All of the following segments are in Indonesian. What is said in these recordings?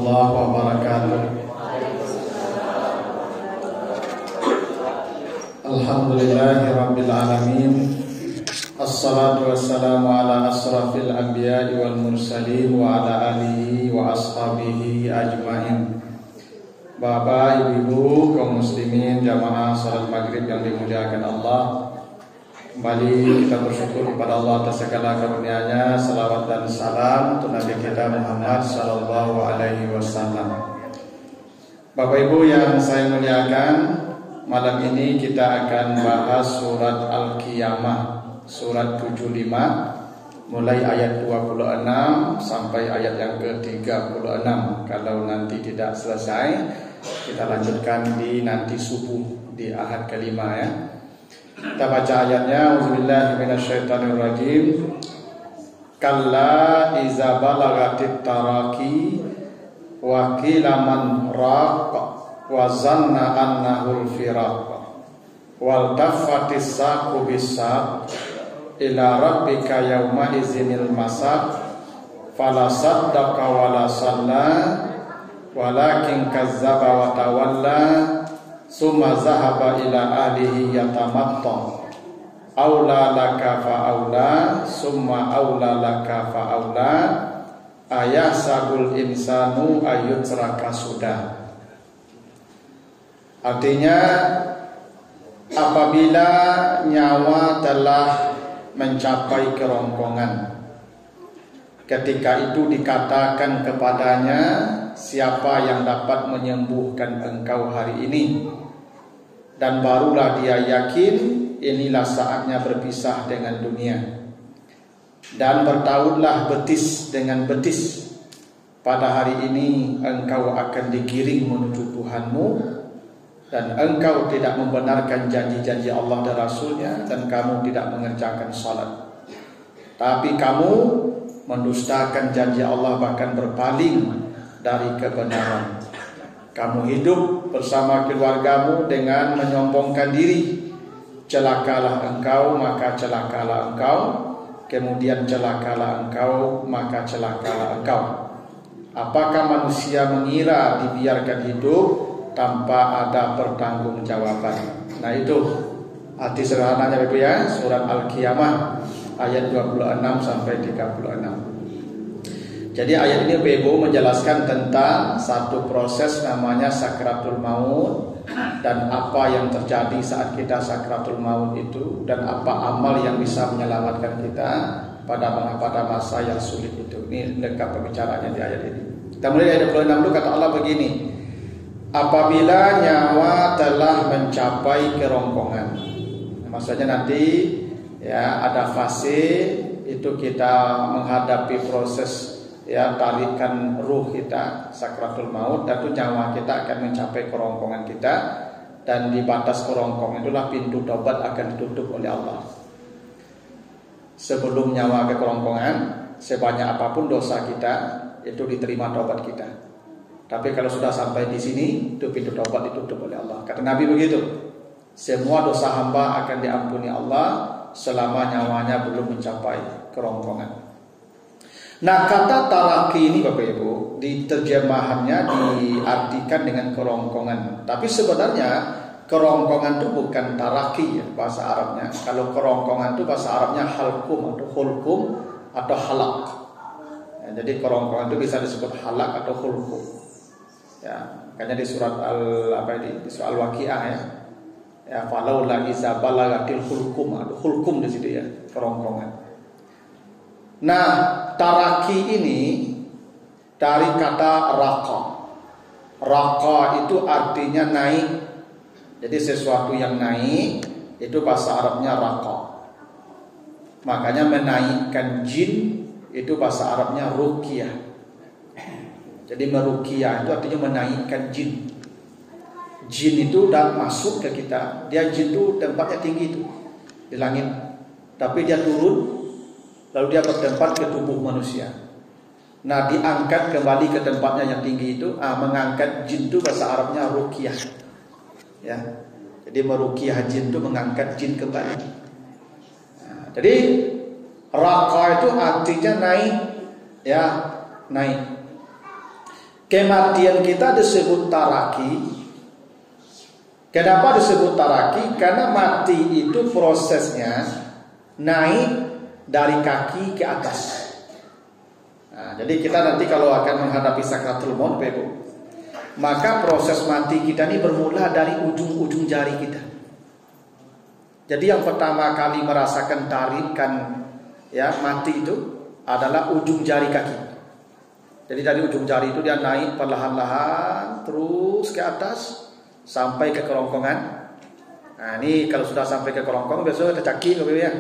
warahmatullahi wabarakatuh. Alhamdulillahirabbil alamin. Assalatu wassalamu ala asrafil anbiya'i wal mursalin wa ala alihi wa ashabihi ajmain. Bapak, ibu-ibu, kaum muslimin, jamaah salat maghrib yang dimuliakan Allah, kembali kita bersyukur kepada Allah atas segala karunia-Nya. Salawat dan salam untuk Nabi kita Muhammad sallallahu alaihi wasallam. Bapak Ibu yang saya muliakan, malam ini kita akan bahas surat Al-Qiyamah, surat 75, mulai ayat 26 sampai ayat yang ke-36. Kalau nanti tidak selesai, kita lanjutkan di nanti subuh di ahad kelima ya. Kita baca ayatnya. Auzubillahi minasyaitonirrajim. Kalla iza balagatit taraqi wa qila man raq wa zanna annahu al-firaq wal taffatis saqu bis-saq ila rabbika yawma izinil masaq fala saddaqa wala salla walakin kazzaba wa tawalla summa zahaba ila ahlihi yatamatta aula laka fa aula summa aula laka fa aula ayahsabul insanu ayutraka sudah. Artinya, apabila nyawa telah mencapai kerongkongan, ketika itu dikatakan kepadanya, siapa yang dapat menyembuhkan engkau hari ini? Dan barulah dia yakin inilah saatnya berpisah dengan dunia. Dan bertautlah betis dengan betis, pada hari ini engkau akan digiring menuju Tuhanmu, dan engkau tidak membenarkan janji-janji Allah dan Rasulnya, dan kamu tidak mengerjakan salat, tapi kamu mendustakan janji Allah, bahkan berpaling dari kebenaran. Kamu hidup bersama keluargamu dengan menyombongkan diri. Celakalah engkau, maka celakalah engkau. Kemudian celakalah engkau, maka celakalah engkau. Apakah manusia mengira dibiarkan hidup tanpa ada pertanggungjawaban? Nah, itu arti sederhananya Bapak ya, surat Al-Qiyamah ayat 26 sampai 36. Jadi ayat ini Ibu menjelaskan tentang satu proses namanya sakratul maut, dan apa yang terjadi saat kita sakratul maut itu, dan apa amal yang bisa menyelamatkan kita pada masa yang sulit itu. Ini lengkap pembicaraannya di ayat ini. Kita mulai ayat 26 dulu. Kata Allah begini: apabila nyawa telah mencapai kerongkongan. Maksudnya nanti ya ada fase itu kita menghadapi proses ya tarikan ruh kita, sakratul maut, dan itu nyawa kita akan mencapai kerongkongan kita, dan di batas kerongkongan itulah pintu taubat akan ditutup oleh Allah. Sebelum nyawa ke kerongkongan, sebanyak apapun dosa kita itu diterima taubat kita. Tapi kalau sudah sampai di sini, itu pintu taubat ditutup oleh Allah. Kata Nabi begitu, semua dosa hamba akan diampuni Allah selama nyawanya belum mencapai kerongkongan. Nah, kata taraki ini Bapak Ibu, di terjemahannya diartikan dengan kerongkongan. Tapi sebenarnya kerongkongan itu bukan taraki ya, bahasa Arabnya. Kalau kerongkongan itu bahasa Arabnya halkum atau hulkum atau halak ya, jadi kerongkongan itu bisa disebut halak atau hulkum ya. Makanya di surat di surat Al-Waqiah ya, falaula iza balagatil hulkum, ada hulkum di situ ya, kerongkongan. Nah, taraki ini dari kata raqa. Raqa itu artinya naik. Jadi sesuatu yang naik itu bahasa Arabnya raqa. Makanya menaikkan jin itu bahasa Arabnya ruqyah. Jadi meruqyah itu artinya menaikkan jin. Jin itu udah masuk ke kita. Dia jin itu tempatnya tinggi itu di langit. Tapi dia turun, lalu dia bertempat ke tubuh manusia. Nah, diangkat kembali ke tempatnya yang tinggi itu. Mengangkat jin itu bahasa Arabnya ruqyah ya. Jadi meruqyah jin itu mengangkat jin kembali. Jadi raqa itu artinya naik ya, naik. kematian kita disebut taraki. Kenapa disebut taraki? Karena mati itu prosesnya naik dari kaki ke atas. Nah, jadi kita nanti kalau akan menghadapi sakratul maut, maka proses mati kita ini bermula dari ujung-ujung jari kita. Jadi yang pertama kali merasakan tarikan mati itu adalah ujung jari kaki. Jadi dari ujung jari itu dia naik perlahan-lahan terus ke atas sampai ke kerongkongan. Nah ini kalau sudah sampai ke kerongkongan biasanya kita caki ya.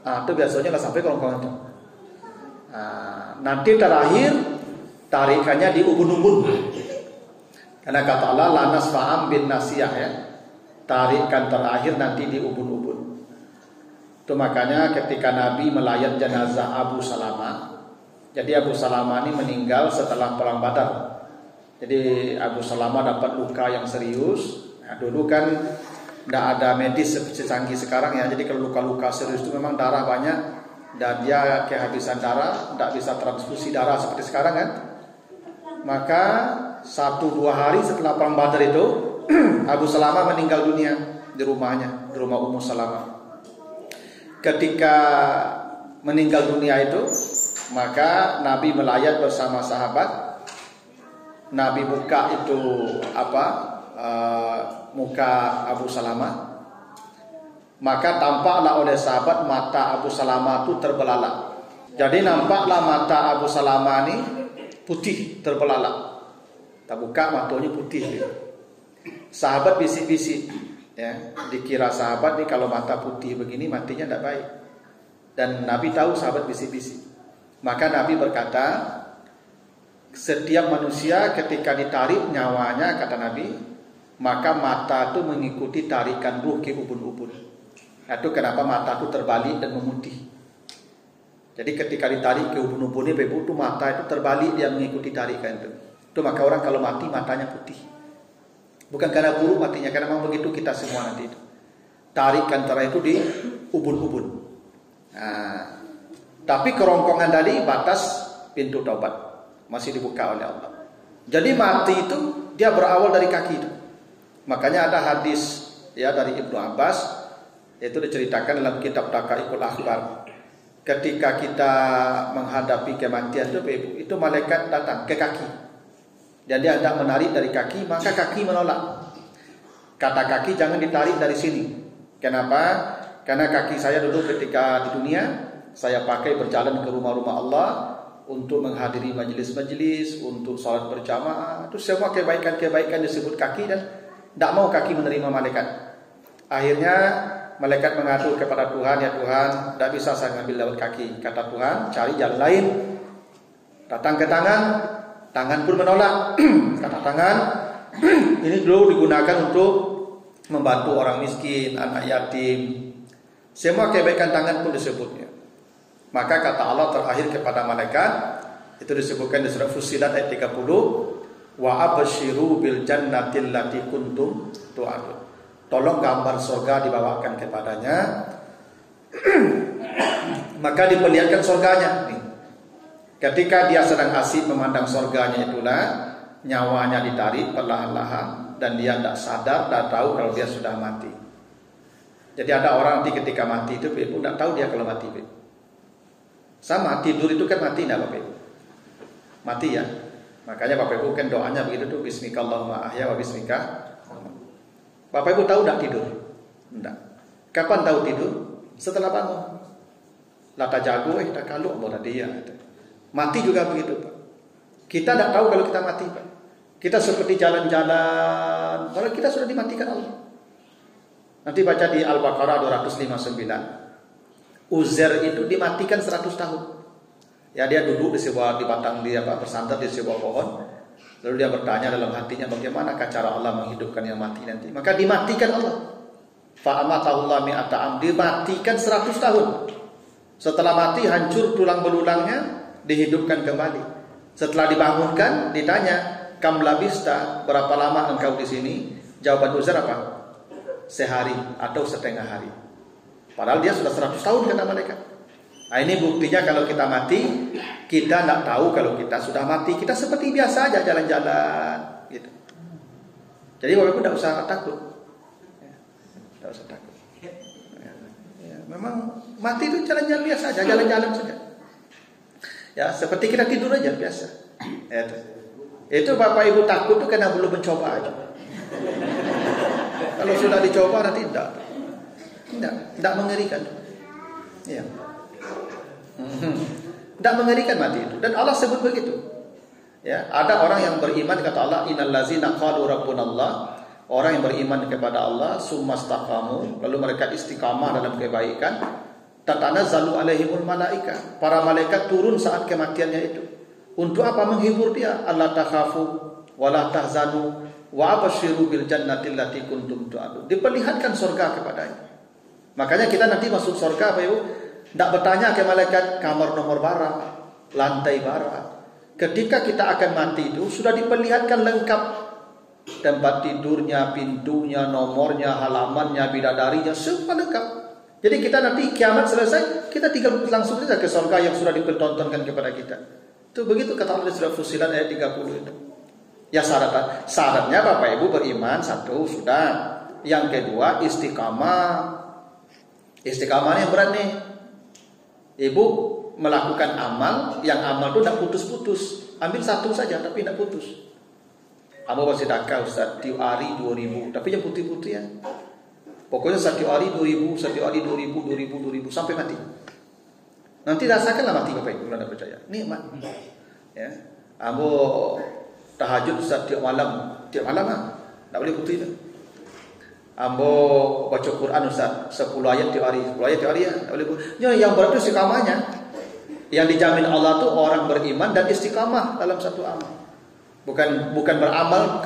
Nah itu biasanya lah sampai kerongkongan itu. Nah, nanti terakhir tarikannya di ubun-ubun. Karena kata Allah lanas fa'am bin nasiyah ya. Tarikan terakhir nanti di ubun-ubun. Itu makanya ketika Nabi melayat jenazah Abu Salamah. Jadi Abu Salamah ini meninggal setelah perang Badar. Jadi Abu Salamah dapat luka yang serius. Nah, dulu kan tidak ada medis secanggih sekarang ya. Jadi kalau luka-luka serius itu memang darah banyak dan dia kehabisan darah, tidak bisa transfusi darah seperti sekarang kan. Maka 1-2 hari setelah perang Badar itu Abu Salamah meninggal dunia di rumahnya, di rumah Ummu Salamah. Ketika meninggal dunia itu, maka Nabi melayat bersama sahabat. Nabi buka itu muka Abu Salamah. Maka tampaklah oleh sahabat mata Abu Salamah itu terbelalak. Jadi nampaklah mata Abu Salamah ini putih terbelalak. Tak buka matanya putih gitu. Sahabat bisik-bisik ya, dikira sahabat nih kalau mata putih begini matinya tidak baik. Dan Nabi tahu sahabat bisik-bisik. Maka Nabi berkata, setiap manusia ketika ditarik nyawanya, kata Nabi, maka mata itu mengikuti tarikan ruh ke ubun-ubun. Itu kenapa mata itu terbalik dan memutih. Jadi ketika ditarik ke ubun-ubunnya, itu mata itu terbalik, dia mengikuti tarikan itu. Itu maka orang kalau mati matanya putih. Bukan karena buruk matinya, karena memang begitu kita semua nanti itu. Tarikan terakhir itu di ubun-ubun. Nah, tapi kerongkongan tadi batas pintu taubat masih dibuka oleh Allah. Jadi mati itu dia berawal dari kaki itu. Makanya ada hadis ya dari Ibnu Abbas, itu diceritakan dalam kitab Taqaiqul Akhbar. Ketika kita menghadapi kematian itu malaikat datang ke kaki. Dan dia hendak menarik dari kaki, maka kaki menolak. Kata kaki jangan ditarik dari sini. Kenapa? Karena kaki saya dulu ketika di dunia saya pakai berjalan ke rumah-rumah Allah untuk menghadiri majelis-majelis, untuk sholat berjamaah. Itu semua kebaikan-kebaikan disebut kaki dan tidak mau kaki menerima malaikat. Akhirnya malaikat mengadu kepada Tuhan, ya Tuhan, tidak bisa saya ngambil lewat kaki. Kata Tuhan, cari jalan lain. Datang ke tangan, tangan pun menolak. Kata tangan, ini dulu digunakan untuk membantu orang miskin, anak yatim. Semua kebaikan tangan pun disebutnya. Maka kata Allah terakhir kepada malaikat, itu disebutkan di surah Fussilat ayat 30, wa absyiru bil jannatil lati kuntum tu'adun. Tolong gambar surga dibawakan kepadanya. Maka diperlihatkan surganya. Ketika dia sedang asik memandang surganya itulah nyawanya ditarik perlahan-lahan dan dia tidak sadar, tidak tahu kalau dia sudah mati. Jadi ada orang nanti ketika mati itu tidak tahu dia kalau mati. Sama tidur itu kan mati tidak Bapak Ibu? Mati ya. Makanya Bapak Ibu kan doanya begitu tuh, bismika Allahumma ahya wa bismika. Bapak Ibu tahu tidak tidur? Tidak. Kapan tahu tidur? Setelah bangun. Lata jago tak kalau bola dia. Mati juga begitu Pak. Kita tidak tahu kalau kita mati Pak. Kita seperti jalan-jalan, kalau kita sudah dimatikan Allah. Nanti baca di Al-Baqarah 259. Uzair itu dimatikan 100 tahun. Ya dia duduk di batang bersandar di sebuah pohon. Lalu dia bertanya dalam hatinya, bagaimana cara Allah menghidupkan yang mati nanti? Maka dimatikan Allah. Fa'amatahullah mi'ata am, dimatikan 100 tahun. Setelah mati hancur tulang belulangnya, dihidupkan kembali. Setelah dibangunkan, ditanya, kam labista, berapa lama engkau di sini? Jawaban Uzair apa? Sehari atau setengah hari. Padahal dia sudah 100 tahun kata malaikat. Nah, ini buktinya kalau kita mati, kita tidak tahu kalau kita sudah mati. Kita seperti biasa aja jalan-jalan gitu. Jadi Bapak Ibu tidak usah takut. Tidak usah takut. Ya, memang mati itu jalan-jalan biasa aja, jalan-jalan saja. Ya, seperti kita tidur aja biasa. Ya, itu Bapak Ibu takut itu karena belum mencoba aja. Kalau sudah dicoba nanti tidak mengerikan. Ya. Tidak mengerikan mati itu. Dan Allah sebut begitu. Ya, ada orang yang beriman kata Allah, innal ladzina qalu rabbunallah, orang yang beriman kepada Allah, summastaqamu, lalu mereka istiqamah dalam kebaikan, tatanazzalu alaihimul malaika, para malaikat turun saat kematiannya itu. Untuk apa? Menghibur dia. Allah takhafu wa la tahzanu wa abshiru bil jannati allati kuntum tu'adun. Diperlihatkan surga kepadanya. Makanya kita nanti masuk surga Bapak Ibu, tidak bertanya ke malaikat kamar nomor berapa, lantai berapa. Ketika kita akan mati itu sudah diperlihatkan lengkap tempat tidurnya, pintunya, nomornya, halamannya, bidadarinya, semua lengkap. Jadi kita nanti kiamat selesai, kita tinggal langsung saja ke surga yang sudah dipertontonkan kepada kita. Itu begitu kata Allah surah Fussilat ayat 30 itu. Ya syaratnya Bapak Ibu beriman, satu sudah. Yang kedua istiqamah. Istiqamahnya berat nih. Ibu melakukan amal, yang amal itu tidak putus-putus. Ambil satu saja tapi tidak putus. Amal bersedekah Ustaz, tiap hari 2.000, tapi yang putih-putih ya. Pokoknya setiap hari 2.000, setiap hari 2.000 sampai mati. Nanti rasakanlah mati Bapak Ibu, Anda percaya. Nikmat. Ya. Ambo tahajud Ustaz tiap malam ah. Tak boleh putih dah. Ambo baca Quran Ustaz 10 ayat tiap hari, 10 ayat tiap hari ya. Tak boleh putih. Yang berat itu istiqamahnya. Yang dijamin Allah tu orang beriman dan istiqamah dalam satu amal. Bukan beramal,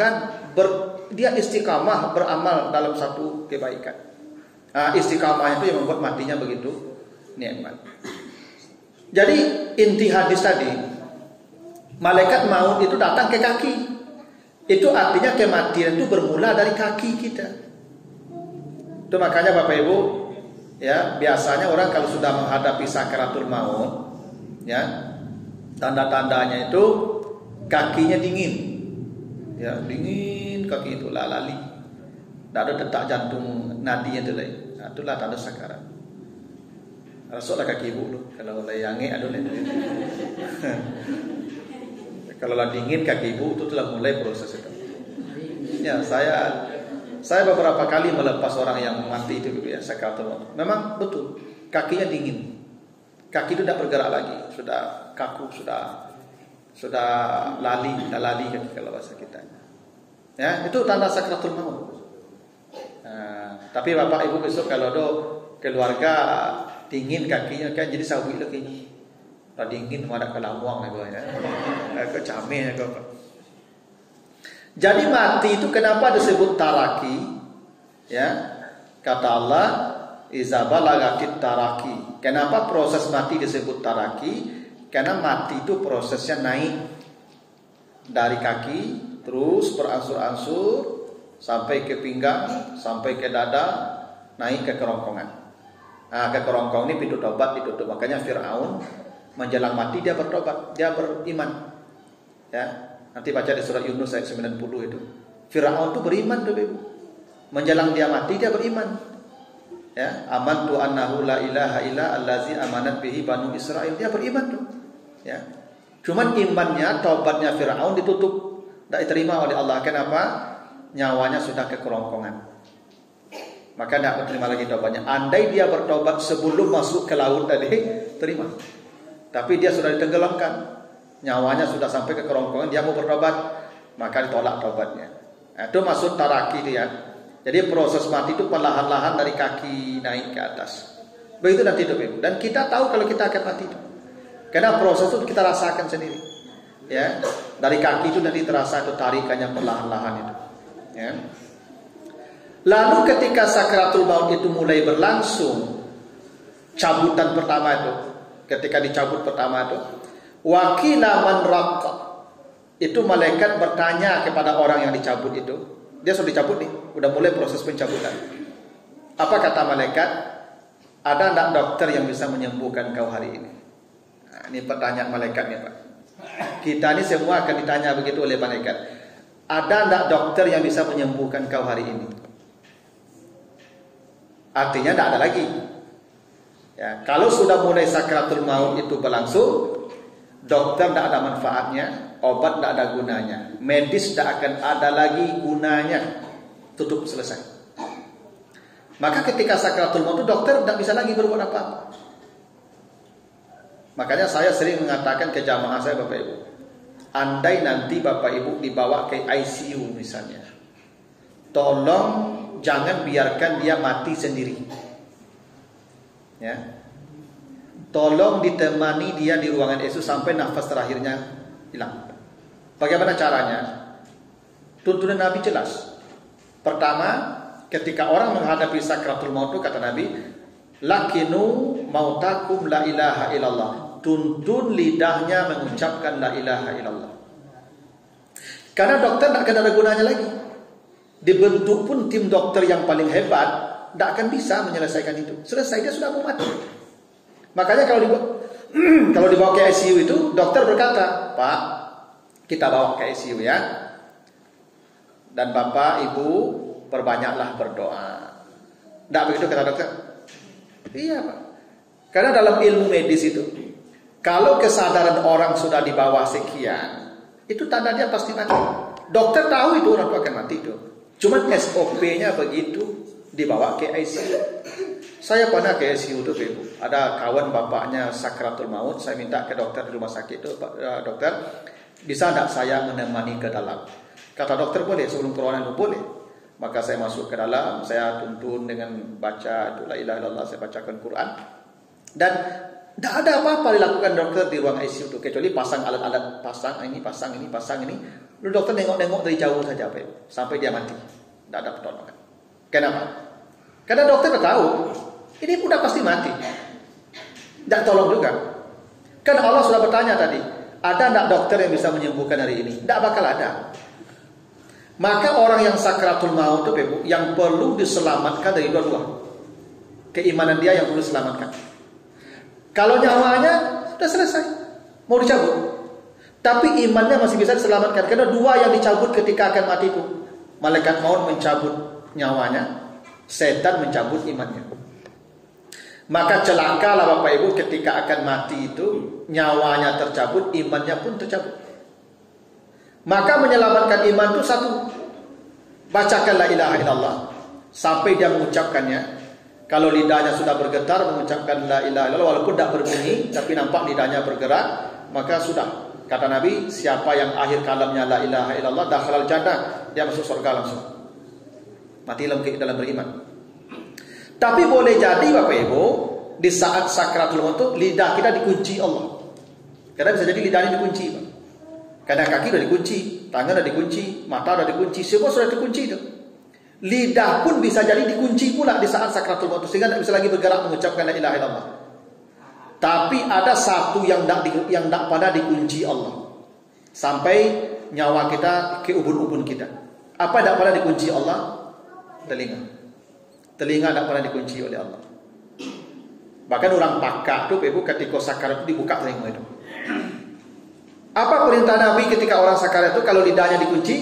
dia istiqamah beramal dalam satu kebaikan. Nah, istiqamah itu yang membuat matinya begitu nikmat. Jadi inti hadis tadi, malaikat maut itu datang ke kaki. Itu artinya kematian itu bermula dari kaki kita. Itu makanya Bapak Ibu, ya biasanya orang kalau sudah menghadapi sakaratul maut, ya tanda-tandanya itu kakinya dingin, ya dingin kaki itu lali, tidak ada detak jantung nadinya itu lagi. Nah, itulah tanda sakarat. Rasuklah kaki ibu loh, kalau layangi aduh kalau lah dingin kaki ibu itu telah mulai proses itu. Ya saya beberapa kali melepas orang yang mati itu ya sakaratul maut. Memang betul kakinya dingin, kaki itu tidak bergerak lagi, sudah kaku, sudah lali kaki kalau bahasa kita. Ya, itu tanda sakaratul maut. Nah, tapi Bapak Ibu besok kalau ada keluarga dingin kakinya kan jadi sawi lagi. Tak dingin ada kelamuang ya. Kecameh ya. Jadi mati itu kenapa disebut taraki? Ya. Kata Allah, iza balagatit taraki. Kenapa proses mati disebut taraki? Karena mati itu prosesnya naik dari kaki terus berangsur-angsur sampai ke pinggang, sampai ke dada, naik ke kerongkongan. Nah, ke kerongkong ini pintu tobat ditutup. Makanya Fir'aun menjelang mati dia bertobat, dia beriman. Ya, nanti baca di surat Yunus ayat 90 itu. Fir'aun itu beriman tuh, Ibu. Menjelang dia mati dia beriman. Ya, amantu annahu la ilaha illa allazi amanat bihi banu Israil. Dia beriman tuh. Ya. Cuman imannya, taubatnya Fir'aun ditutup, tidak diterima oleh Allah. Kenapa? Nyawanya sudah ke kerongkongan. Maka tidak terima lagi taubatnya. Andai dia bertobat sebelum masuk ke laut tadi, terima. Tapi dia sudah ditenggelamkan, nyawanya sudah sampai ke kerongkongan, dia mau bertobat, maka ditolak taubatnya. Nah, itu maksud taraki dia. Jadi proses mati itu perlahan-lahan dari kaki naik ke atas. Begitu nanti itu. Dan kita tahu kalau kita akan mati itu. Karena proses itu kita rasakan sendiri. Ya, dari kaki itu nanti terasa itu tarikannya perlahan-lahan itu. Ya. Lalu ketika sakaratul maut itu mulai berlangsung, cabutan pertama itu, ketika dicabut pertama itu, wakila man raqa, itu malaikat bertanya kepada orang yang dicabut itu. Dia sudah dicabut nih, udah mulai proses pencabutan. Apa kata malaikat? ada enggak dokter yang bisa menyembuhkan kau hari ini? Nah, ini pertanyaan malaikat nih Pak. Kita ini semua akan ditanya begitu oleh malaikat. Ada enggak dokter yang bisa menyembuhkan kau hari ini? Artinya enggak ada lagi. Ya, kalau sudah mulai sakratul maut itu berlangsung, dokter tidak ada manfaatnya, obat tidak ada gunanya, medis tidak akan ada lagi gunanya, tutup, selesai. Maka ketika sakratul maut itu dokter tidak bisa lagi berbuat apa-apa. Makanya saya sering mengatakan ke jamaah saya, Bapak Ibu, andai nanti Bapak Ibu dibawa ke ICU misalnya, tolong jangan biarkan dia mati sendiri. Ya. Tolong ditemani dia di ruangan ICU sampai nafas terakhirnya hilang. Bagaimana caranya? Tuntunan Nabi jelas. Pertama, ketika orang menghadapi sakratul maut, kata Nabi, lakinu mautakum la ilaha illallah. Tuntun lidahnya mengucapkan la ilaha illallah. Karena dokter tidak akan ada gunanya lagi. Dibentuk pun tim dokter yang paling hebat, tidak akan bisa menyelesaikan itu. Selesai, dia sudah mau mati. Makanya kalau dibawa ke ICU itu, dokter berkata, Pak, kita bawa ke ICU ya. Dan Bapak, Ibu, perbanyaklah berdoa. Tidak begitu kata dokter? Iya Pak. Karena dalam ilmu medis itu, kalau kesadaran orang sudah di bawah sekian, itu tanda dia pasti mati. Dokter tahu itu orang itu akan mati itu. Cuma SOP-nya begitu, dibawa ke ICU. Saya pernah ke ICU itu, Ibu. Ada kawan bapaknya sakratul maut. Saya minta ke dokter di rumah sakit itu, dokter, bisa tidak saya menemani ke dalam? Kata dokter, boleh, sebelum keluaran itu boleh. Maka saya masuk ke dalam, saya tuntun dengan baca la ilaha illallah, saya bacakan Quran. Dan tidak ada apa-apa dilakukan dokter di ruang ICU itu, kecuali pasang alat-alat, pasang ini, pasang ini, pasang ini. Lalu dokter nengok-nengok dari jauh saja, Pak, sampai dia mati. Tidak ada pertolongan. Kenapa? Karena dokter tahu ini udah pasti mati. Tidak tolong juga. Kan Allah sudah bertanya tadi, ada tidak dokter yang bisa menyembuhkan hari ini? Tidak bakal ada. Maka orang yang sakratul maut itu, yang perlu diselamatkan dari dua-dua. Keimanan dia yang perlu diselamatkan. Kalau nyawanya sudah selesai, mau dicabut, tapi imannya masih bisa diselamatkan. Karena dua yang dicabut ketika akan mati itu, malaikat maut mencabut nyawanya, setan mencabut imannya. Maka celakalah Bapak Ibu ketika akan mati itu, nyawanya tercabut, imannya pun tercabut. Maka menyelamatkan iman itu satu, bacakan la ilaha illallah sampai dia mengucapkannya. Kalau lidahnya sudah bergetar mengucapkan la ilaha illallah, walaupun tidak berbunyi tapi nampak lidahnya bergerak, maka sudah. Kata Nabi, siapa yang akhir kalamnya la ilaha illallah dakhalal jannah, dia masuk surga langsung. Mati dalam beriman. Tapi boleh jadi Bapak Ibu, di saat sakratul maut lidah kita dikunci Allah. Karena bisa jadi lidahnya dikunci, Pak. Karena kaki sudah dikunci, tangan sudah dikunci, mata sudah dikunci, semua sudah dikunci itu. Lidah pun bisa jadi dikunci pula di saat sakratul maut, sehingga tidak bisa lagi bergerak mengucapkan la ilaha illallah. Tapi ada satu yang tidak pada dikunci Allah, sampai nyawa kita ke ubun-ubun kita. Apa tidak pada dikunci Allah? Telinga. Telinga tidak pernah dikunci oleh Allah. Bahkan orang pakak itu, Ibu, ketika sakarat itu dibuka telinga itu. Apa perintah Nabi ketika orang sakarat itu? Kalau lidahnya dikunci,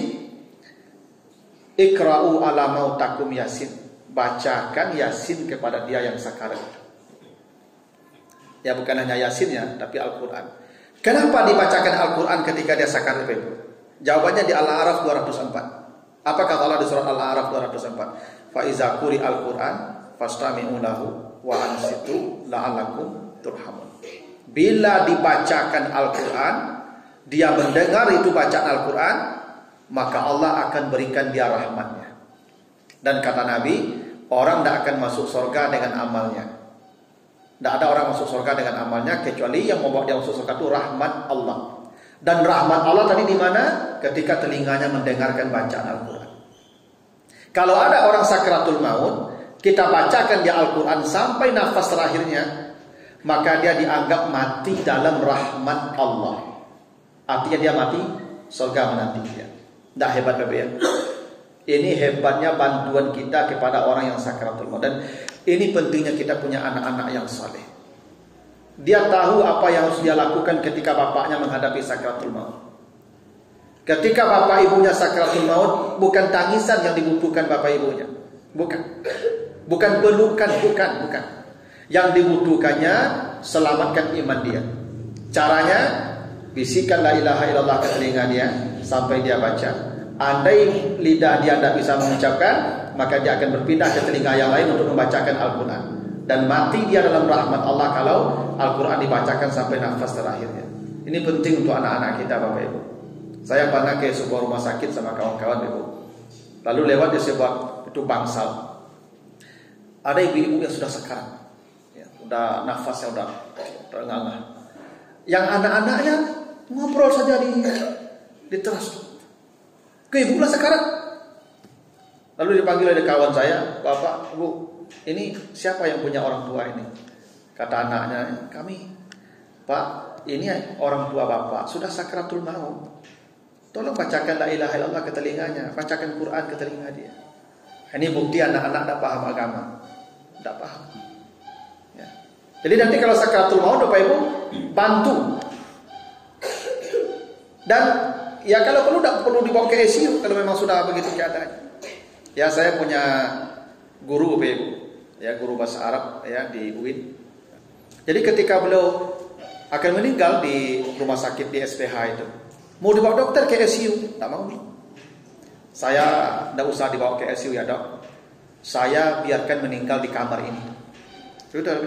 Iqra'u ala mautakum Yasin. Bacakan Yasin kepada dia yang sakarat. Ya bukan hanya Yasin ya, tapi Al-Quran. Kenapa dibacakan Al-Quran ketika dia sakarat itu? Jawabannya di Al-A'raf 204. Apa kata Allah di surat Al-A'raf 204? Fa iza quri al-Quran fastami'u lahu wa ansitu la'allakum turhamun. Bila dibacakan Al-Quran, dia mendengar itu bacaan Al-Quran, maka Allah akan berikan dia rahmatnya. Dan kata Nabi, orang tidak akan masuk surga dengan amalnya. Tidak ada orang masuk surga dengan amalnya, kecuali yang membawa dia masuk surga itu rahmat Allah. Dan rahmat Allah tadi di mana? Ketika telinganya mendengarkan bacaan Al-Quran. Kalau ada orang sakratul maut, kita bacakan dia Al-Quran sampai nafas terakhirnya, maka dia dianggap mati dalam rahmat Allah. Artinya dia mati, surga menanti dia. Tidak hebat Bapak ya? Ini hebatnya bantuan kita kepada orang yang sakratul maut. Dan Ini pentingnya kita punya anak-anak yang saleh. Dia tahu apa yang harus dia lakukan ketika bapaknya menghadapi sakratul maut. Ketika bapak ibunya sakratul maut, bukan tangisan yang dibutuhkan bapak ibunya. Bukan pelukan, bukan. Yang dibutuhkannya selamatkan iman dia. Caranya, bisikan la ilaha illallah ke telinga dia sampai dia baca. Andai lidah dia tidak bisa mengucapkan, maka dia akan berpindah ke telinga yang lain untuk membacakan Al-Quran. Dan mati dia dalam rahmat Allah kalau Al-Quran dibacakan sampai nafas terakhirnya. Ini penting untuk anak-anak kita, Bapak Ibu. Saya pernah ke sebuah rumah sakit sama kawan-kawan, Ibu. Lalu lewat di sebuah itu bangsal. Ada ibu-ibu yang sudah sekarat, ya, udah nafasnya udah terengah-engah. Yang anak-anaknya ngobrol saja di teras. Ke ibu lah sekarat. Lalu dipanggil oleh kawan saya, Bapak, Bu, ini siapa yang punya orang tua ini? Kata anaknya, kami. Pak, ini orang tua Bapak sudah sakratul maut. Tolong bacakan la ilaha illallah ke telinganya, bacakan Quran ke telinga dia. Ini bukti anak-anak tidak paham agama, tidak paham. Ya. Jadi nanti kalau sakratul maut, Bapak Ibu, bantu. Dan ya kalau perlu tidak perlu dibawa ke ICU kalau memang sudah begitu keadaannya. Ya, saya punya guru Bapak Ibu, ya, guru bahasa Arab ya di UIN. Jadi ketika beliau akan meninggal di rumah sakit di SPH itu, mau dibawa dokter ke ICU, tak mau. Saya tidak usah dibawa ke ICU ya dok. Saya biarkan meninggal di kamar ini. Sudah,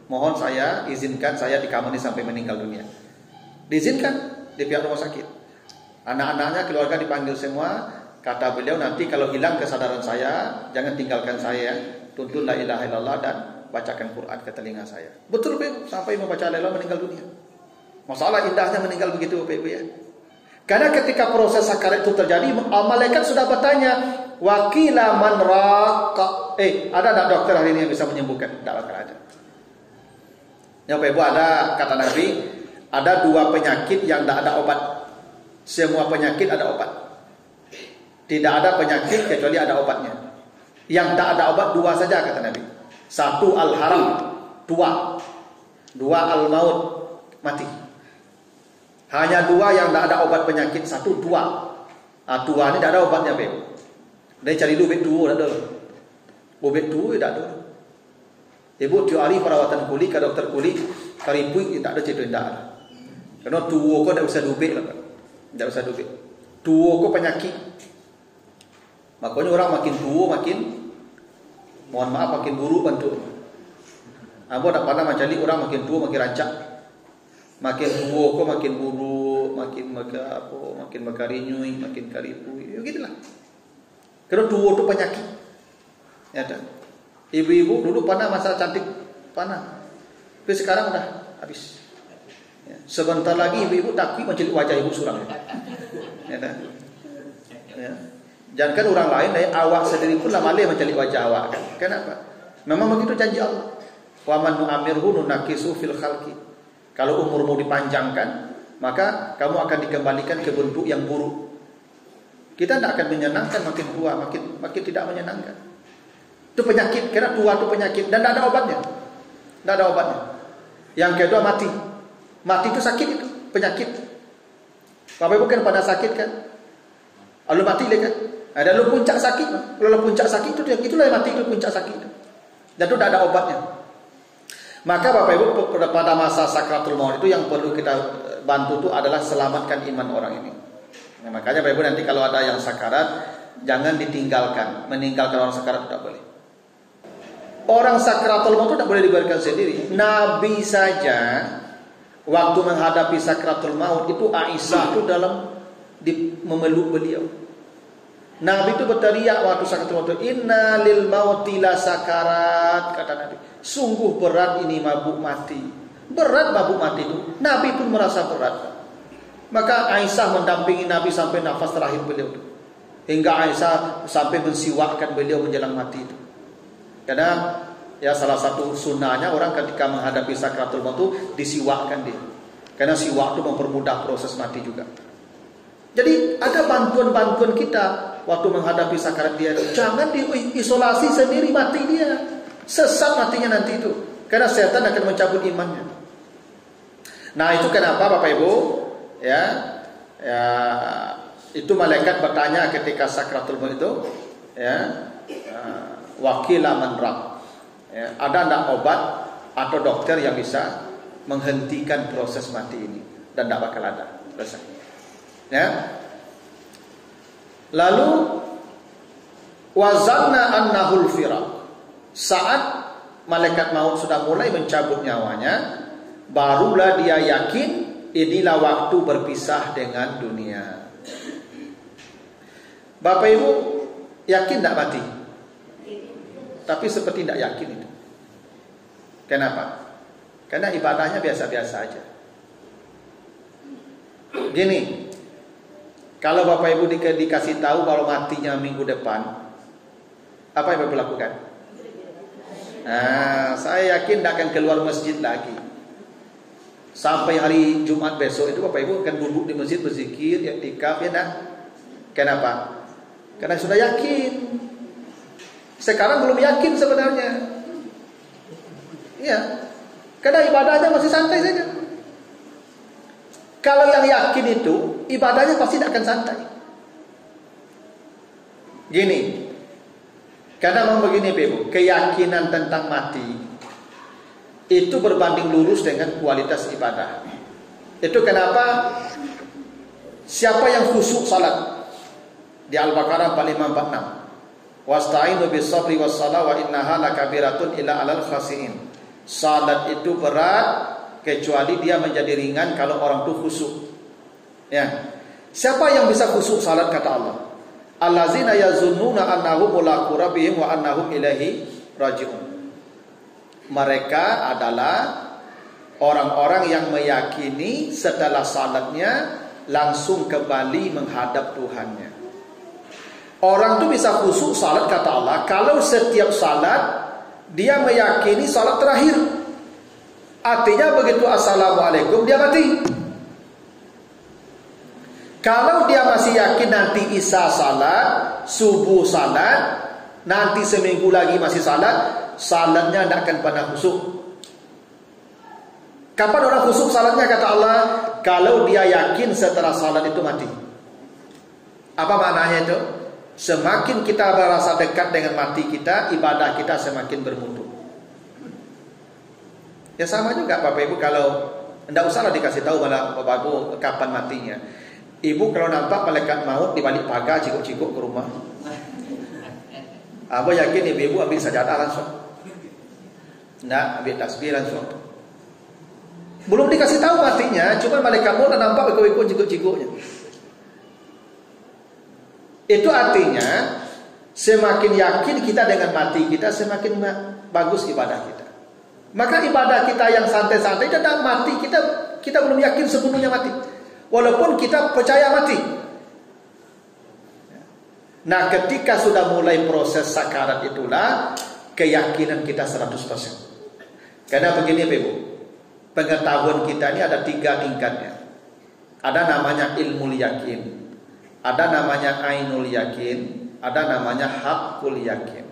mohon saya izinkan saya di kamar ini sampai meninggal dunia. Diizinkan di pihak rumah sakit. Anak-anaknya, keluarga dipanggil semua. Kata beliau, nanti kalau hilang kesadaran saya, jangan tinggalkan saya. Tuntun la ilaha illallah dan bacakan Quran ke telinga saya. Betul Bapak, sampai membaca la ilaha meninggal dunia. Masalah indahnya meninggal begitu Bapak ya. Karena ketika proses sakarat itu terjadi, malaikat sudah bertanya, wakila man raqa. Ada tak dokter hari ini yang bisa menyembuhkan? Tidak bakal ada. Ya Bapak Ibu, ada kata Nabi, ada 2 penyakit yang tidak ada obat. Semua penyakit ada obat. Tidak ada penyakit kecuali ada obatnya. Yang tak ada obat 2 saja kata Nabi. 1 al-haram, 2 al-maut, mati. Hanya 2 yang tak ada obat penyakit. 1, 2. Tua ini tak ada obatnya Bapak. Dia cari duit tua tak ada. Duit tua tak ada. Ibu tiap hari perawatan kulit ke dokter kulit, karipui tak ada cerita tak ada. Karena tua kau tak usah duit lah Pak. Tak usah duit. Tua kau penyakit. Makanya orang makin tua makin, mohon maaf, makin buruk bantu. Aku tak pernah mencari orang makin tua makin rancak. Makin tua kok makin buruk, makin makarinyui, makin karipui. Ya gitulah. Karena tua itu penyakit. Ya tak? Ibu-ibu dulu pernah masa cantik, pernah. Tapi sekarang udah habis. Ya. Sebentar lagi ibu-ibu takut mencari wajah ibu suram. Ya tak? Ya. Jangan kan orang lain, awak sendiri pun lah malih mencari wajah awak kan. Kenapa? Memang begitu janji Allah. Wa man nu'amirhu nunakisu fil khalqi. Kalau umurmu dipanjangkan, maka kamu akan dikembalikan ke bentuk yang buruk. Kita tidak akan menyenangkan makin tua, makin tidak menyenangkan. Itu penyakit, karena tua itu penyakit dan tidak ada obatnya. Tidak ada obatnya. Yang kedua mati. Mati itu sakit, itu penyakit. Bapak Ibu kan pada sakit kan? Lalu mati kan? Ada lu puncak sakit. Kalau puncak sakit itulah yang mati, itu puncak sakit. Dan itu tidak ada obatnya. Maka Bapak Ibu pada masa sakratul maut itu yang perlu kita bantu itu adalah selamatkan iman orang ini. Nah, makanya Bapak Ibu nanti kalau ada yang sakarat jangan ditinggalkan. Meninggalkan orang sakarat tidak boleh. Orang sakratul maut itu tidak boleh dibiarkan sendiri. Nabi saja waktu menghadapi sakratul maut itu Aisyah itu memeluk beliau. Nabi itu berteriak waktu sakratul maut, "Inna lil mauti la sakarat," kata Nabi. Sungguh berat ini mabuk mati. Berat mabuk mati itu. Nabi pun merasa berat. Maka Aisyah mendampingi Nabi sampai nafas terakhir beliau itu. Hingga Aisyah sampai mensiwakkan beliau menjelang mati itu. Karena ya salah satu sunnahnya orang ketika menghadapi sakratul maut itu disiwakkan dia. Karena siwak itu mempermudah proses mati juga. Jadi ada bantuan-bantuan kita waktu menghadapi sakarat dia. Jangan diisolasi sendiri mati dia. Sesat matinya nanti itu. Karena setan akan mencabut imannya. Nah, itu kenapa Bapak Ibu, ya, itu malaikat bertanya ketika sakratul maut itu, ya, wakila man rab. Ya, ada enggak obat atau dokter yang bisa menghentikan proses mati ini? Dan tidak bakal ada. Selesai. Ya. Lalu wazanna annahul firaq. Saat malaikat maut sudah mulai mencabut nyawanya, barulah dia yakin inilah waktu berpisah dengan dunia. Bapak Ibu yakin tidak mati? Tapi seperti tidak yakin itu. Kenapa? Karena ibadahnya biasa-biasa aja. Gini, kalau Bapak Ibu dikasih tahu kalau matinya minggu depan, apa yang Bapak lakukan? Nah, saya yakin tidak akan keluar masjid lagi. Sampai hari Jumat besok itu Bapak Ibu akan duduk di masjid berzikir, iktikaf, ya enggak? Kenapa? Karena sudah yakin. Sekarang belum yakin sebenarnya. Iya. Karena ibadahnya masih santai saja. Kalau yang yakin itu ibadahnya pasti tidak akan santai. Gini. Karena memang begini Ibu, keyakinan tentang mati itu berbanding lurus dengan kualitas ibadah. Itu kenapa siapa yang khusyuk salat di Al-Baqarah 4546. Wasta'inu bis-sabri was-salah wa innaha lakabiratun illa 'alal khashiin. Salat itu berat kecuali dia menjadi ringan kalau orang itu khusyuk. Ya. Siapa yang bisa khusyuk salat kata Allah? Allazina yazunnuna annahum mulaqu rabbihim wa annahum ilaihi raji'un. Mereka adalah orang-orang yang meyakini setelah salatnya langsung kembali menghadap Tuhannya. Orang itu bisa khusyuk salat kata Allah kalau setiap salat dia meyakini salat terakhir. Artinya begitu assalamualaikum dia mati. Kalau dia masih yakin nanti isya salat, subuh salat, nanti seminggu lagi masih salat, salatnya tidak akan pernah khusyuk. Kapan orang khusyuk salatnya kata Allah? Kalau dia yakin setelah salat itu mati. Apa maknanya itu? Semakin kita merasa dekat dengan mati kita, ibadah kita semakin bermutu. Ya sama juga Bapak Ibu, kalau tidak usahlah dikasih tahu malah Bapak Ibu kapan matinya. Ibu kalau nampak malaikat maut di balik pagar cikuk-cikuk ke rumah, Abah yakin ibu ambil sajadah langsung. Nah, ambil tasbih langsung. Belum dikasih tahu matinya, cuma malaikat maut nampak ikut-ikut cikuk-cikuknya. Itu artinya semakin yakin kita dengan mati kita, semakin bagus ibadah kita. Maka ibadah kita yang santai-santai tetap mati kita belum yakin sepenuhnya mati. Walaupun kita percaya mati. Nah, ketika sudah mulai proses sakarat itulah keyakinan kita 100%. Karena begini Ibu, pengetahuan kita ini ada 3 tingkatnya. Ada namanya ilmu yakin, ada namanya ainul yakin, ada namanya hakul yakin.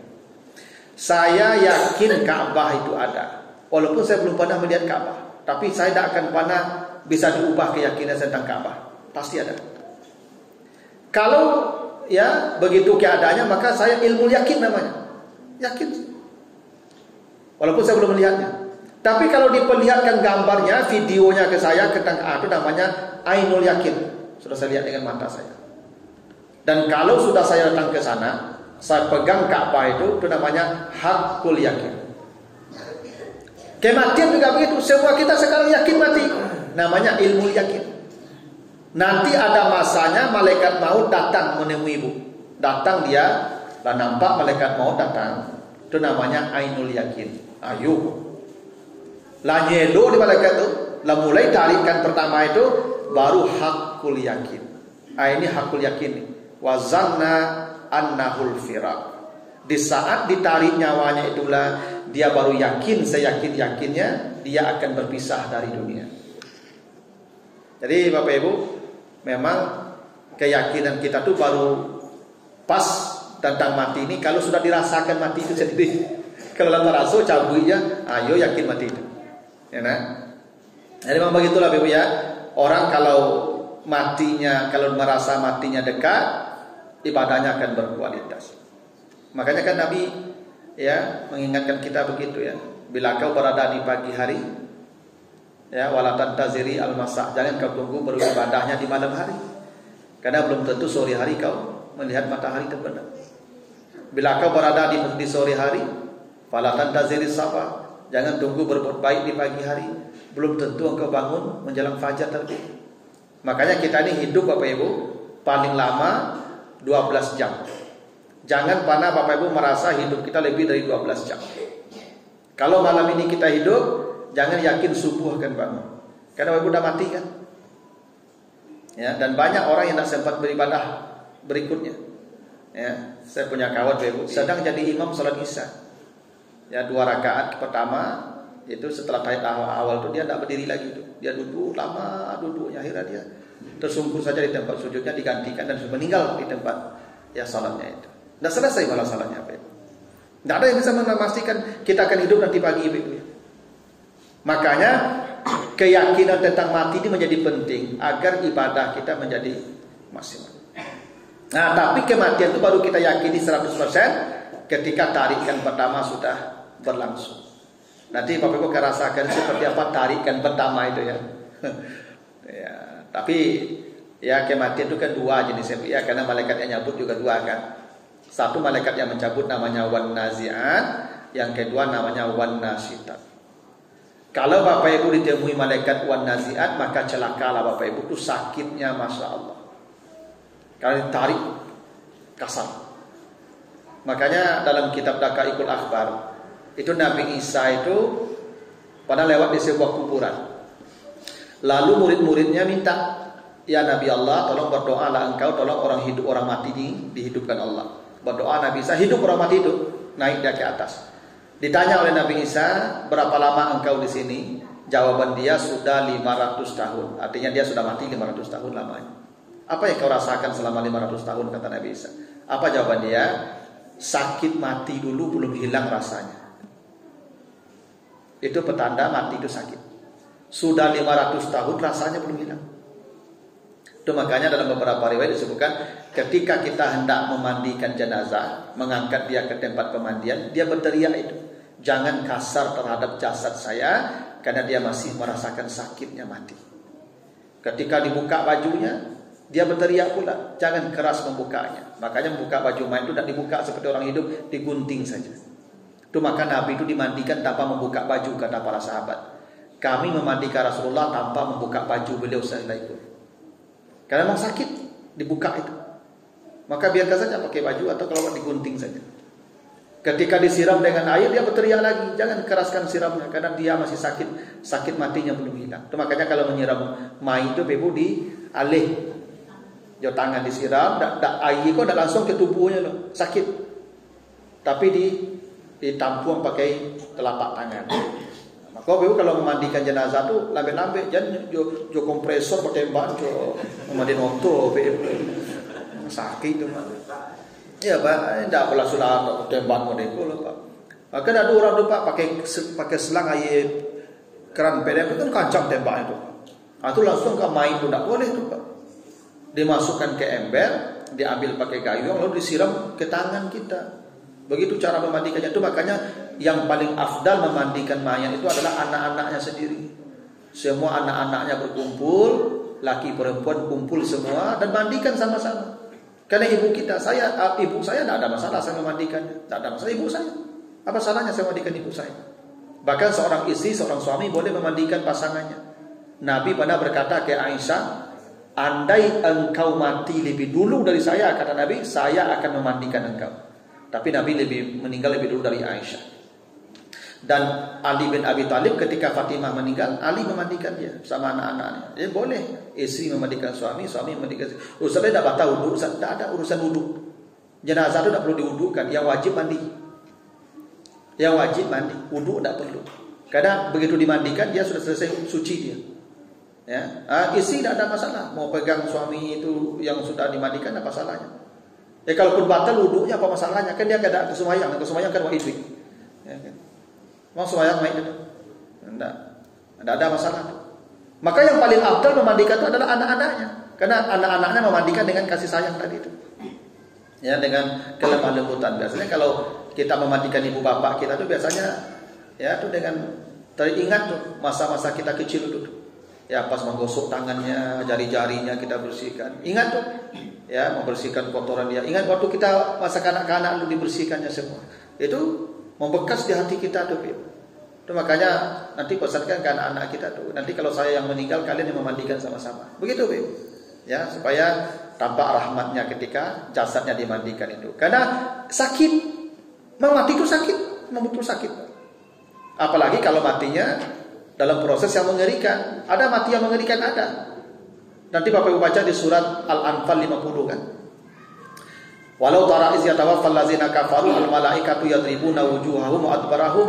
Saya yakin Ka'bah itu ada, walaupun saya belum pernah melihat Ka'bah, tapi saya tidak akan pernah bisa diubah keyakinan tentang Ka'bah. Pasti ada. Kalau ya begitu keadaannya, maka saya ilmu yakin namanya. Yakin. Walaupun saya belum melihatnya. Tapi kalau diperlihatkan gambarnya, videonya ke saya tentang itu namanya ainul yakin. Sudah saya lihat dengan mata saya. Dan kalau sudah saya datang ke sana, saya pegang Ka'bah itu namanya hakul yakin. Kematian juga begitu. Semua kita sekarang yakin mati. Namanya ilmu yakin. Nanti ada masanya malaikat maut datang menemui ibu. Datang dia dan nampak malaikat maut datang. Itu namanya ainul yakin. Ayo. Lah nyelo di malaikat itu, lah mulai tarikan pertama itu baru hakul yakin. Ini hakul yakin. Wa zanna annahul firaq. Di saat ditarik nyawanya itulah dia baru yakin, seyakin-yakinnya dia akan berpisah dari dunia. Jadi Bapak Ibu, memang keyakinan kita tuh baru pas tentang mati ini kalau sudah dirasakan mati itu sendiri. Kalau dalam rasul cabutnya, ayo yakin mati itu. Ya nah. Jadi memang begitulah Ibu ya. Orang kalau merasa matinya dekat, ibadahnya akan berkualitas. Makanya kan Nabi ya mengingatkan kita begitu ya. Bila kau berada di pagi hari, ya wala tantaziri al-masa, jangan kau tunggu beribadahnya di malam hari. Karena belum tentu sore hari kau melihat matahari terbenam. Bila kau berada di sore hari, fala tantaziri sabah, jangan tunggu berbuat baik di pagi hari. Belum tentu engkau bangun menjelang fajar terbit. Makanya kita ini hidup Bapak Ibu paling lama 12 jam. Jangan pernah Bapak Ibu merasa hidup kita lebih dari 12 jam. Kalau malam ini kita hidup, jangan yakin subuh akan bangun. Karena Bapak Ibu udah mati kan. Ya, dan banyak orang yang tidak sempat beribadah berikutnya. Ya, saya punya kawan Bapak Ibu sedang jadi imam salat Isya. Ya, 2 rakaat pertama itu setelah tahiyat awal itu dia tidak berdiri lagi itu. Dia duduk lama duduknya, akhirnya dia tersungkur saja di tempat sujudnya, digantikan dan meninggal di tempat ya salatnya itu. Tidak selesai malah salatnya Bapak Ibu. Tidak ada yang bisa memastikan kita akan hidup nanti pagi Ibu. Makanya keyakinan tentang mati ini menjadi penting agar ibadah kita menjadi maksimal. Nah, tapi kematian itu baru kita yakini 100% ketika tarikan pertama sudah berlangsung. Nanti Bapak Ibu akan rasakan seperti apa tarikan pertama itu ya. Ya, tapi ya kematian itu kan 2 jenis ya, karena malaikat yang nyabut juga 2 kan. Satu malaikat yang mencabut namanya wan nazi'at, yang kedua namanya wan nasyitat. Kalau Bapak Ibu ditemui malaikat wan nazi'at, maka celakalah Bapak Ibu, itu sakitnya Masya Allah. Kalau ditarik kasar. Makanya dalam kitab Daqaiqul Akhbar itu Nabi Isa itu pernah lewat di sebuah kuburan. Lalu murid-muridnya minta, ya Nabi Allah, tolong berdoalah engkau, tolong orang hidup orang mati ini dihidupkan Allah. Berdoa Nabi Isa, hidup orang mati itu, naik dia ke atas. Ditanya oleh Nabi Isa, berapa lama engkau di sini? Jawaban dia sudah 500 tahun. Artinya dia sudah mati 500 tahun lamanya. Apa yang kau rasakan selama 500 tahun, kata Nabi Isa? Apa jawaban dia? Sakit mati dulu belum hilang rasanya. Itu petanda mati itu sakit. Sudah 500 tahun rasanya belum hilang. Itu makanya dalam beberapa riwayat disebutkan ketika kita hendak memandikan jenazah, mengangkat dia ke tempat pemandian, dia berteriak itu, jangan kasar terhadap jasad saya, karena dia masih merasakan sakitnya mati. Ketika dibuka bajunya, dia berteriak pula, jangan keras membukanya. Makanya membuka baju mayat itu tidak dibuka seperti orang hidup, digunting saja. Itu maka Nabi itu dimandikan tanpa membuka baju, kata para sahabat. Kami memandikan Rasulullah tanpa membuka baju beliau setelah itu. Karena memang sakit dibuka itu. Maka biarkan saja pakai baju atau kalau digunting saja. Ketika disiram dengan air, dia berteriak lagi, jangan keraskan siramnya karena dia masih sakit matinya belum hilang. Itu makanya kalau menyiram mayit itu Ibu dialih. Jo tangan disiram, air kok langsung ke tubuhnya loh, sakit. Tapi ditampung pakai telapak tangan. Maka Ibu kalau memandikan jenazah tuh lambe-lambe, jangan jo kompresor bertembak jo memandikan oto sakit itu mah. Ya Pak, tidak pula sudah tembak modeko loh Pak. Maka ada orang tuh Pak pakai selang air keran PDM itu kan kancang tembak itu. Itu langsung ke main tuh tidak boleh tuh Pak. Dimasukkan ke ember, diambil pakai gayung lalu disiram ke tangan kita. Begitu cara memandikannya. Itu makanya yang paling afdal memandikan mayat itu adalah anak-anaknya sendiri. Semua anak-anaknya berkumpul, laki perempuan kumpul semua dan mandikan sama-sama. Karena ibu saya tidak ada masalah saya memandikannya, tidak ada masalah ibu saya. Apa salahnya saya memandikan ibu saya? Bahkan seorang istri, seorang suami boleh memandikan pasangannya. Nabi pernah berkata ke Aisyah, andai engkau mati lebih dulu dari saya, kata Nabi, saya akan memandikan engkau. Tapi Nabi meninggal lebih dulu dari Aisyah. Dan Ali bin Abi Thalib ketika Fatimah meninggal, Ali memandikan dia sama anak-anaknya. Dia boleh istri memandikan suami memandikan istri. Ustaz tidak batal wudu, tidak ada urusan wudu. Jenazah itu tidak perlu diwudukan, yang wajib mandi. Yang wajib mandi, wudu tidak perlu. Karena begitu dimandikan dia sudah selesai suci dia. Ya, istri tidak ada masalah, mau pegang suami itu yang sudah dimandikan apa salahnya? Ya kalaupun batal wudunya apa masalahnya? Kan dia tidak kesemayang kan wajib. Ya, kan? Mau sembahyang main itu? Tidak ada masalah. Maka yang paling afdal memandikan itu adalah anak-anaknya, karena anak-anaknya memandikan dengan kasih sayang tadi itu. Ya, dengan kelemah lembutan. Biasanya kalau kita memandikan ibu bapak kita tuh biasanya ya tuh dengan teringat tuh masa-masa kita kecil dulu. Ya, pas menggosok tangannya, jari-jarinya kita bersihkan. Ingat tuh. Ya, membersihkan kotoran dia. Ingat waktu kita masa kanak-kanak dulu dibersihkannya semua. Itu membekas di hati kita tuh. Itu makanya nanti pesankan ke anak-anak kita tuh. Nanti kalau saya yang meninggal, kalian yang memandikan sama-sama. Begitu, Bib. Ya, supaya tampak rahmatnya ketika jasadnya dimandikan itu. Karena sakit, mati itu sakit, betul sakit. Apalagi kalau matinya dalam proses yang mengerikan. Ada mati yang mengerikan, ada. Nanti Bapak Ibu baca di surat Al-Anfal 50 kan. Walau tara iz yatawaffal ladzina kafaru al malaikatu yadribuna wujuhahum wa adbarahum.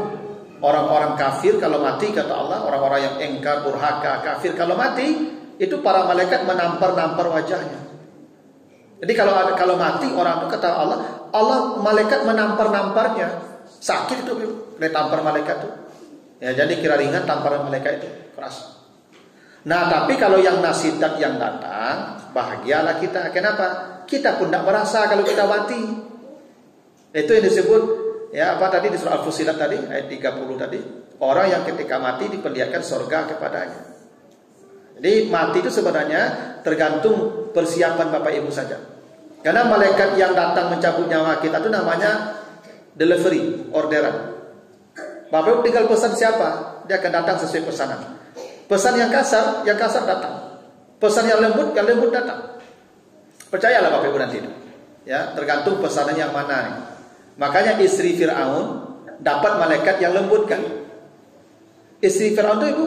Orang-orang kafir kalau mati, kata Allah, orang-orang yang engkar, durhaka, kafir kalau mati, itu para malaikat menampar-nampar wajahnya. Jadi kalau mati orang itu, kata Allah malaikat menampar-namparnya. Sakit itu, ditampar malaikat itu. Ya, jadi kira ringan tamparan malaikat itu, keras. Nah, tapi kalau yang nasihat yang datang, bahagialah kita. Kenapa? Kita pun tidak merasa kalau kita mati. Itu yang disebut, ya apa tadi di surah Al-Fussilat tadi, ayat 30 tadi. Orang yang ketika mati diperlihatkan surga kepadanya. Jadi mati itu sebenarnya tergantung persiapan Bapak Ibu saja. Karena malaikat yang datang mencabut nyawa kita itu namanya delivery, orderan. Bapak Ibu tinggal pesan siapa, dia akan datang sesuai pesanan. Pesan yang kasar datang. Pesan yang lembut datang. Percayalah Bapak Ibu nanti itu. Ya, tergantung pesanan yang mana nih. Makanya istri Fir'aun dapat malaikat yang lembut kan. Istri Fir'aun itu Ibu,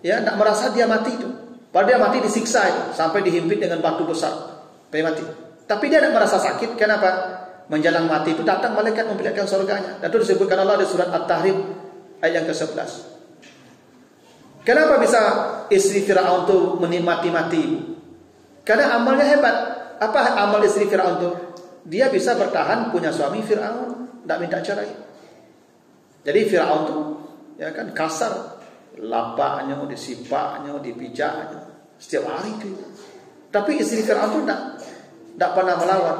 ya, tidak merasa dia mati itu. Padahal dia mati disiksa itu, sampai dihimpit dengan batu besar. Sampai mati. Tapi dia tidak merasa sakit. Kenapa? Menjelang mati itu datang malaikat memperlihatkan surganya. Dan itu disebutkan Allah di surat At-Tahrim ayat yang ke-11. Kenapa bisa istri Fir'aun itu menikmati mati? Karena amalnya hebat. Apa amal istri Fir'aun itu? Dia bisa bertahan punya suami Fir'aun, tidak minta cerai. Jadi Fir'aun itu ya kan kasar, lapaknya, disipaknya, dipijaknya setiap hari itu. Tapi istri Fir'aun itu tidak pernah melawan.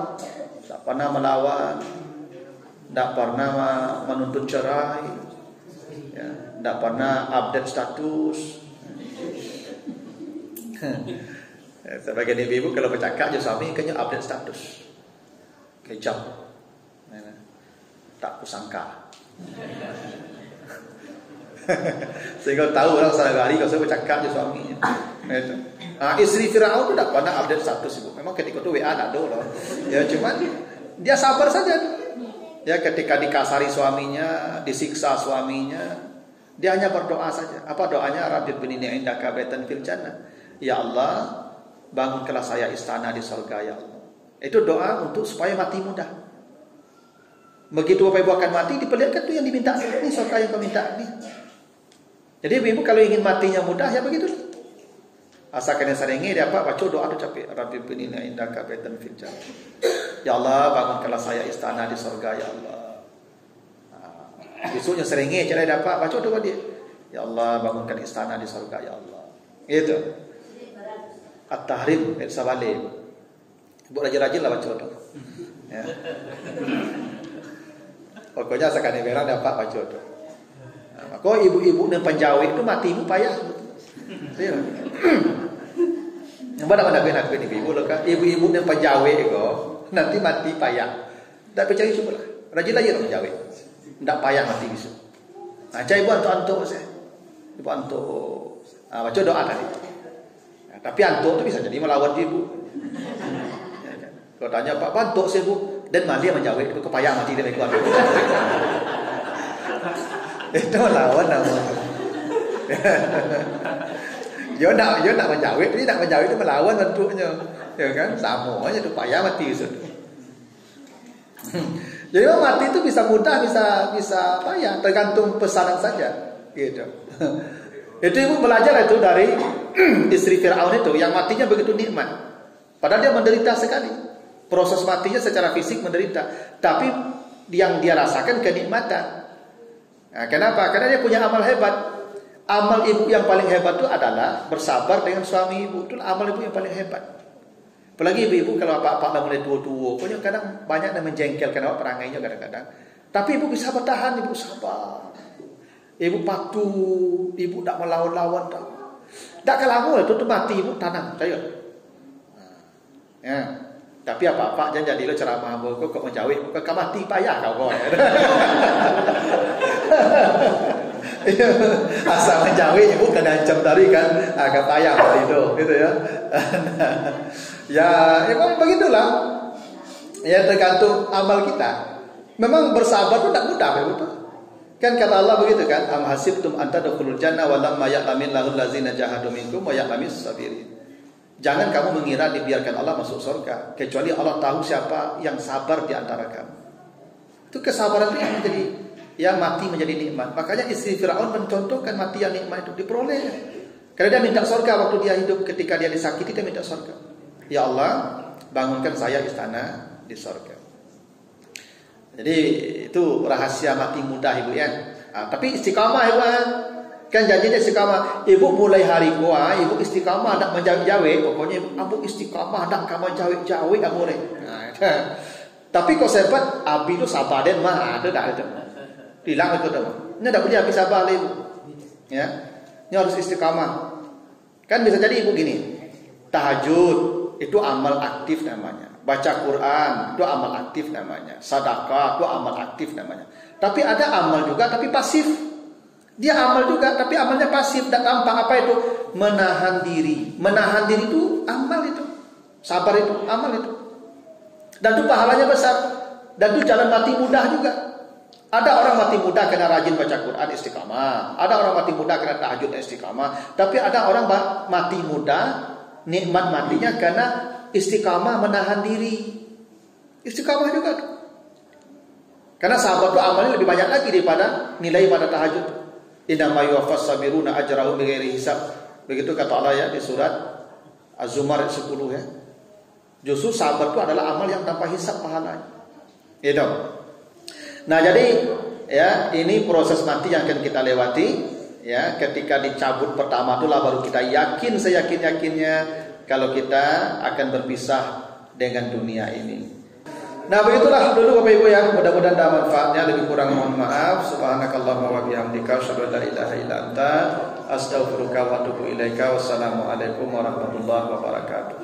Tak pernah melawan, tak pernah menuntut cerai, ya, tak pernah update status. Sebagai ibu kalau bercakap je suami kena update status, kejam, tak kusangka. Sehingga tahu orang sehari-hari kalau saya bercakap je suaminya. Istri Fir'aun itu tak pernah update status ibu. Memang ketika itu WA tak ada loh. Ya cuman dia sabar saja. Ya ketika dikasari suaminya, disiksa suaminya, dia hanya berdoa saja. Apa doanya? Rabbi binini indaka baitan fil jannah. Ya Allah, bangunkanlah saya istana di surga ya Allah. Itu doa untuk supaya mati mudah. Begitu Bapak Ibu akan mati, diperlihatkan itu yang diminta. Ini surga yang kau minta ini. Jadi ibu kalau ingin matinya mudah ya begitu. Asalkan seringnya dia apa? Baca doa tu capek. Rabbi binina indaka baitan fil jannah. Ya Allah, bangunkanlah saya istana di surga ya Allah. Besoknya seringnya cara dapat baca doa dia. Ya Allah, bangunkan istana di surga ya Allah. Itu. At-Tahrim Sabale. Buat rajin-rajin lah baca doa. Ya. Pokoknya sekarang merah dapat baca doa. Maka ibu-ibu dan penjawit itu mati payah. Iya. Yang mana nak ibu loka, ibu-ibu yang penjawit itu nanti mati payah. Tak percaya semua lah. Rajin-rajin orang penjawit. Tak payah mati besok. Cai ibu antuk saya. Ibu antuk. Baca doa tadi. Tapi antuk tu bisa jadi melawan ibu. Kalau tanya Pak bantuk saya bu, dan mali yang menjawit itu kepayah mati dia ikut. Itu melawan nama. Dia nak menjawab, dia nak menjawab itu melawan tentunya, ya kan? Sama aja tu payah mati sudah. Jadi mati itu bisa mudah, bisa payah, tergantung pesanan saja, gitu. Itu ibu belajar itu dari istri Fir'aun itu, yang matinya begitu nikmat. Padahal dia menderita sekali, proses matinya secara fisik menderita, tapi yang dia rasakan kenikmatan. Nah, kenapa? Karena dia punya amal hebat. Amal ibu yang paling hebat itu adalah bersabar dengan suami ibu. Itulah amal ibu yang paling hebat. Apalagi ibu-ibu kalau apa-apa dah mulai tua-tua, pokoknya kadang banyak yang menjengkelkan awak perangainya kadang-kadang. Tapi ibu bisa bertahan, ibu sabar. Ibu patuh, ibu tak melawan-lawan tak. Tak kelamu itu tu mati ibu tanam, saya. Ya. Tapi apa-apa jangan jadi lo ceramah kau menjawab, kau mati payah kau. Asal menjawab ibu kena ancam tadi kan, agak payah itu, gitu ya. Ya, memang begitulah. Ya tergantung amal kita. Memang bersabar itu tak mudah, betul. Kan kata Allah begitu kan, am hasibtum anta tadkhulul jannah wa lam ya'lamin lahul ladzina jahadu minkum wa ya'lamis sabirin. Jangan kamu mengira dibiarkan Allah masuk surga kecuali Allah tahu siapa yang sabar di antara kamu. Itu kesabaran itu yang menjadi mati menjadi nikmat. Makanya istri Firaun mencontohkan mati yang nikmat itu diperoleh. Karena dia minta surga waktu dia hidup, ketika dia disakiti dia minta surga. Ya Allah, bangunkan saya istana di surga. Jadi itu rahasia mati muda ibu ya. Tapi istiqamah ibu kan janjinya istiqamah. Ibu mulai hari gua, ibu istiqamah nak menjawi-jawi. Pokoknya ibu istiqamah nak kamu jawi-jawi amore. Tapi kok sempat abi itu sabar den mah ada dah itu. Hilang itu dah. Ini tak boleh habis sabar ibu. Ya. Ini harus istiqamah. Kan bisa jadi ibu gini. Tahajud itu amal aktif namanya. Baca Quran itu amal aktif namanya. Sedekah itu amal aktif namanya. Tapi ada amal juga tapi pasif. Dia amal juga tapi amalnya pasif, tak tampak. Apa itu? Menahan diri. Menahan diri itu amal itu. Sabar itu amal itu. Dan itu pahalanya besar. Dan itu jalan mati mudah juga. Ada orang mati mudah kena rajin baca Quran istiqamah. Ada orang mati mudah kena tahajud istiqamah. Tapi ada orang mati mudah nikmat matinya karena istiqamah menahan diri. Istiqamah juga. Karena sahabat itu amalnya lebih banyak lagi daripada nilai pada tahajud. Innama yuwaffas sabiruna ajrahum bighairi hisab. Begitu kata Allah ya di surat Az-Zumar 10 ya. Justru sabar itu adalah amal yang tanpa hisab pahalanya. Gitu. Nah, jadi ya ini proses mati yang akan kita lewati ya. Ketika dicabut pertama itulah baru kita yakin seyakin-yakinnya kalau kita akan berpisah dengan dunia ini. Nah begitulah dulu Bapak Ibu ya. Mudah-mudahan ada manfaatnya. Lebih kurang mohon maaf. Subhanakallahumma wa bihamdika asyhadu an la ilaha illa anta astaghfiruka wa atubu ilaika. Wassalamualaikum warahmatullahi wabarakatuh.